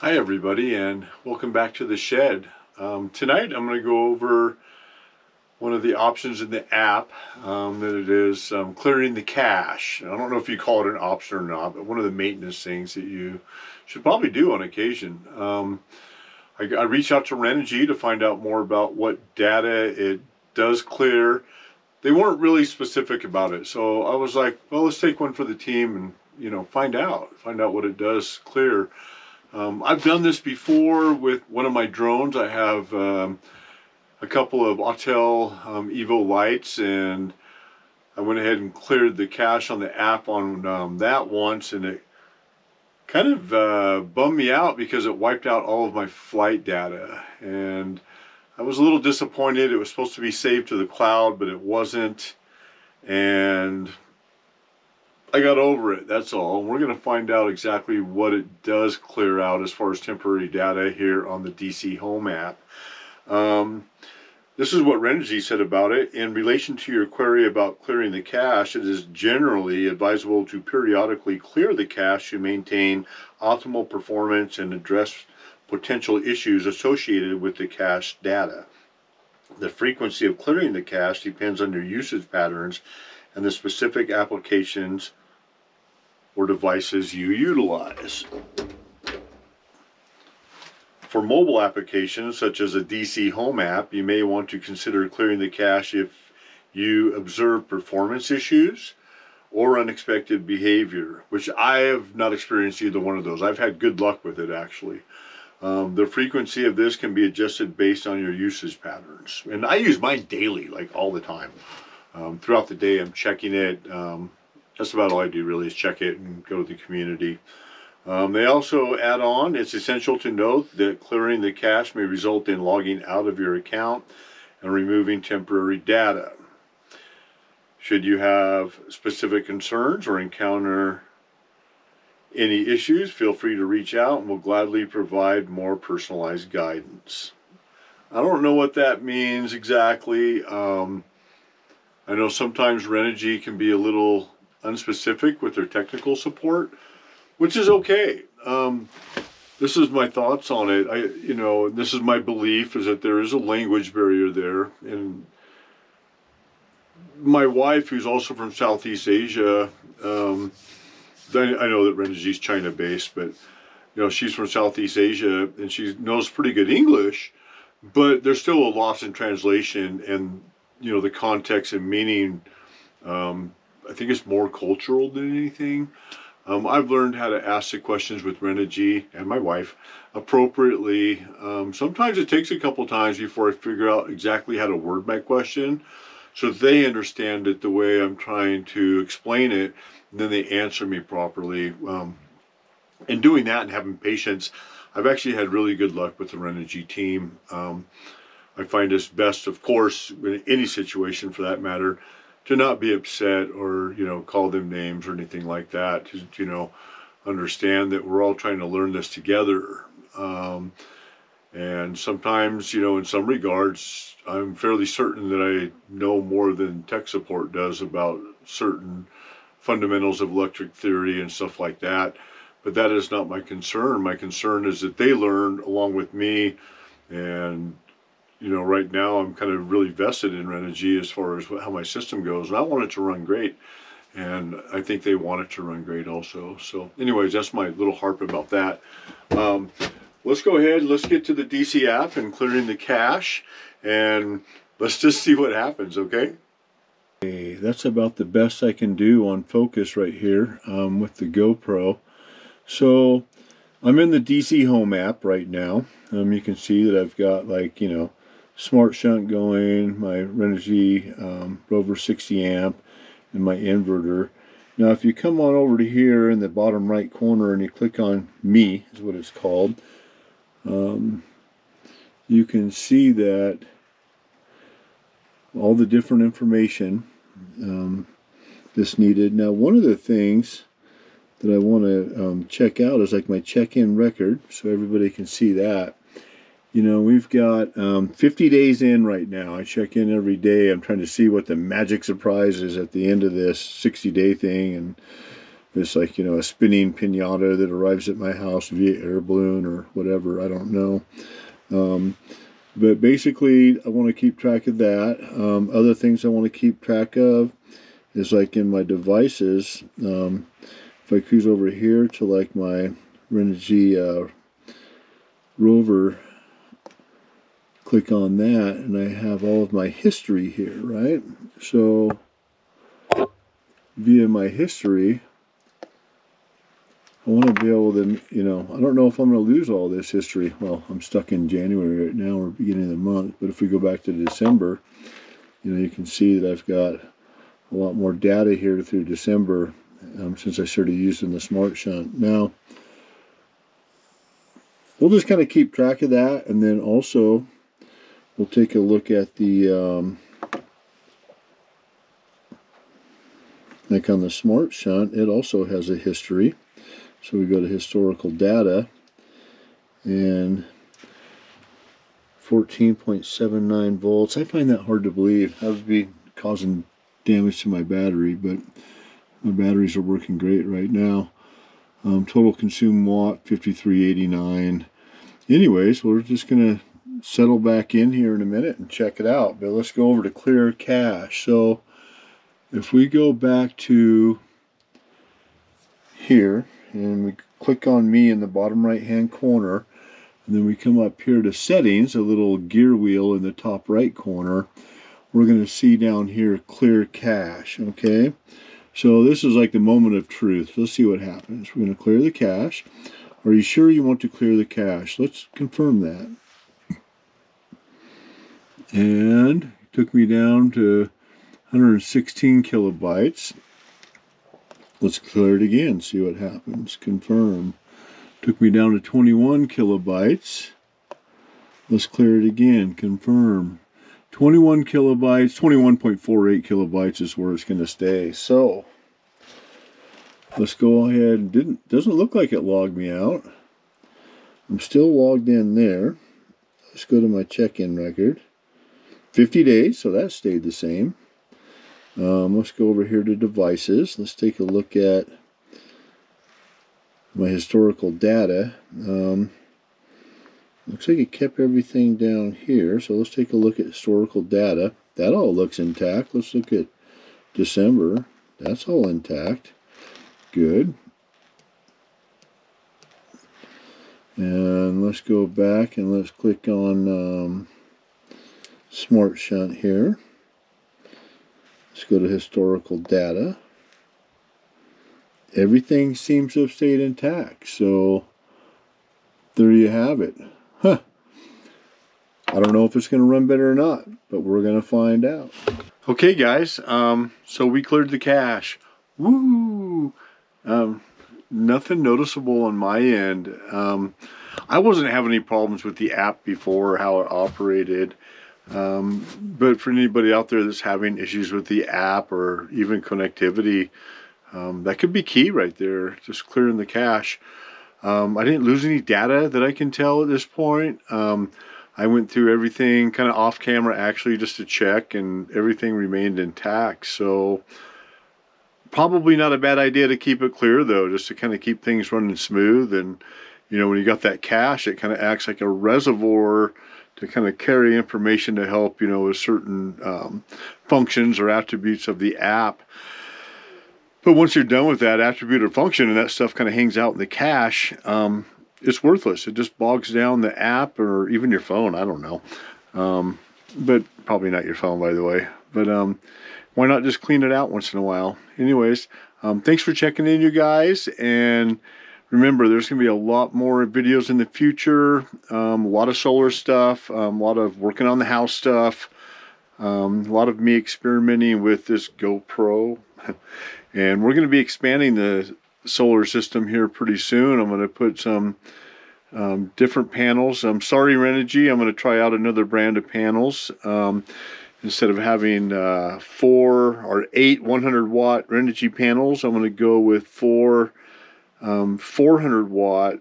Hi everybody, and welcome back to the shed. Tonight I'm going to go over one of the options in the app that it is clearing the cache. I don't know if you call it an option or not, but one of the maintenance things that you should probably do on occasion. I reached out to Renogy to find out more about what data it does clear. They weren't really specific about it, so I was like, well, let's take one for the team and find out what it does clear. I've done this before with one of my drones. I have a couple of Autel Evo lights, and I went ahead and cleared the cache on the app on that once, and it kind of bummed me out because it wiped out all of my flight data, and I was a little disappointed. It was supposed to be saved to the cloud, but it wasn't, and I got over it, that's all. We're going to find out exactly what it does clear out as far as temporary data here on the DC Home app. This is what Renogy said about it. In relation to your query about clearing the cache, it is generally advisable to periodically clear the cache to maintain optimal performance and address potential issues associated with the cache data. The frequency of clearing the cache depends on your usage patterns and the specific applications or devices you utilize. For mobile applications such as a DC Home app, you may want to consider clearing the cache if you observe performance issues or unexpected behavior, which I have not experienced either one of those. I've had good luck with it, actually. The frequency of this can be adjusted based on your usage patterns. And I use mine daily, like all the time. Throughout the day, I'm checking it. That's about all I do, really, is check it and go to the community. They also add on, it's essential to note that clearing the cache may result in logging out of your account and removing temporary data. Should you have specific concerns or encounter any issues, feel free to reach out and we'll gladly provide more personalized guidance. I don't know what that means exactly. I know sometimes Renogy can be a little unspecific with their technical support, which is okay. This is my thoughts on it. This is my belief, is that there is a language barrier there. And my wife, who's also from Southeast Asia, I know that Renogy's China-based, but she's from Southeast Asia and she knows pretty good English, but there's still a loss in translation and the context and meaning. I think it's more cultural than anything. I've learned how to ask the questions with Renogy and my wife appropriately. Sometimes it takes a couple times before I figure out exactly how to word my question so they understand it the way I'm trying to explain it, and then they answer me properly. And doing that and having patience, I've actually had really good luck with the Renogy team. I find it's best, of course, in any situation for that matter, to not be upset or, call them names or anything like that. To, understand that we're all trying to learn this together. And sometimes, in some regards, I'm fairly certain that I know more than tech support does about certain fundamentals of electric theory and stuff like that. But that is not my concern. My concern is that they learn along with me. And right now I'm kind of really vested in Renogy as far as how my system goes, and I want it to run great, and I think they want it to run great also. So anyways, that's my little harp about that. Let's go ahead, let's get to the DC app and clearing the cache, and let's just see what happens, okay? Okay, that's about the best I can do on focus right here with the GoPro. So I'm in the DC Home app right now. You can see that I've got smart shunt going, my Renogy Rover 60 amp, and my inverter. Now if you come on over to here in the bottom right corner and you click on Me, is what it's called, you can see that all the different information that's needed. Now one of the things that I want to check out is like my check-in record, so everybody can see that. We've got 50 days in right now. I check in every day. I'm trying to see what the magic surprise is at the end of this 60-day thing. And it's like, you know, a spinning pinata that arrives at my house via air balloon or whatever, I don't know. But basically, I want to keep track of that. Other things I want to keep track of is like in my devices. If I cruise over here to like my Renogy rover, click on that, and I have all of my history here, right? So via my history, I want to be able to, you know, I don't know if I'm going to lose all this history. Well, I'm stuck in January right now, or beginning of the month. But if we go back to December, you know, you can see that I've got a lot more data here through December since I started using the Smart Shunt. Now, we'll just kind of keep track of that, and then also we'll take a look at the, like on the Smart Shunt, it also has a history. So we go to historical data, and 14.79 volts. I find that hard to believe. That would be causing damage to my battery, but my batteries are working great right now. Total consumed watt, 5389. Anyways, we're just going to settle back in here in a minute and check it out. But let's go over to clear cache. So if we go back to here, and we click on me in the bottom right hand corner, and then we come up here to settings, a little gear wheel in the top right corner, we're going to see down here clear cache. Okay, so this is like the moment of truth. Let's see what happens. We're going to clear the cache. Are you sure you want to clear the cache? Let's confirm that. And it took me down to 116 kilobytes. Let's clear it again, see what happens. Confirm. Took me down to 21 kilobytes. Let's clear it again. Confirm. 21 kilobytes, 21.48 kilobytes is where it's going to stay. So let's go ahead. Doesn't look like it logged me out. I'm still logged in there. Let's go to my check-in record. 50 days, so that stayed the same. Let's go over here to devices. Let's take a look at my historical data. Looks like it kept everything down here, so let's take a look at historical data. That all looks intact. Let's look at December. That's all intact. Good. And let's go back and let's click on Smart Shunt here. Let's go to historical data. Everything seems to have stayed intact, so there you have it. Huh. I don't know if it's going to run better or not, but we're going to find out. Okay, guys, so we cleared the cache. Woo! Nothing noticeable on my end. I wasn't having any problems with the app before, how it operated. But for anybody out there that's having issues with the app or even connectivity, that could be key right there, just clearing the cache. I didn't lose any data that I can tell at this point. I went through everything kind of off camera actually just to check, and everything remained intact. So probably not a bad idea to keep it clear though, just to kind of keep things running smooth. And you know, when you got that cache, it kind of acts like a reservoir to kind of carry information to help, you know, with certain functions or attributes of the app. But once you're done with that attribute or function and that stuff kind of hangs out in the cache, it's worthless. It just bogs down the app or even your phone. I don't know. But probably not your phone, by the way. But why not just clean it out once in a while? Anyways, thanks for checking in, you guys. And remember, there's going to be a lot more videos in the future. A lot of solar stuff. A lot of working on the house stuff. A lot of me experimenting with this GoPro. And we're going to be expanding the solar system here pretty soon. I'm going to put some different panels. I'm sorry, Renogy. I'm going to try out another brand of panels. Instead of having 4 or 8 100-watt Renogy panels, I'm going to go with 4 400-watt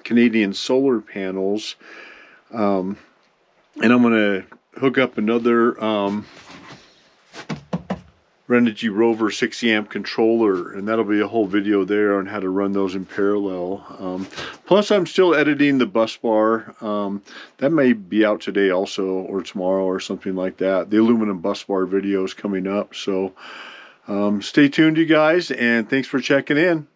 Canadian solar panels. And I'm going to hook up another Renogy Rover 60 amp controller, and that'll be a whole video there on how to run those in parallel. Plus I'm still editing the bus bar. That may be out today also, or tomorrow or something like that. The aluminum bus bar video is coming up, so stay tuned, you guys, and thanks for checking in.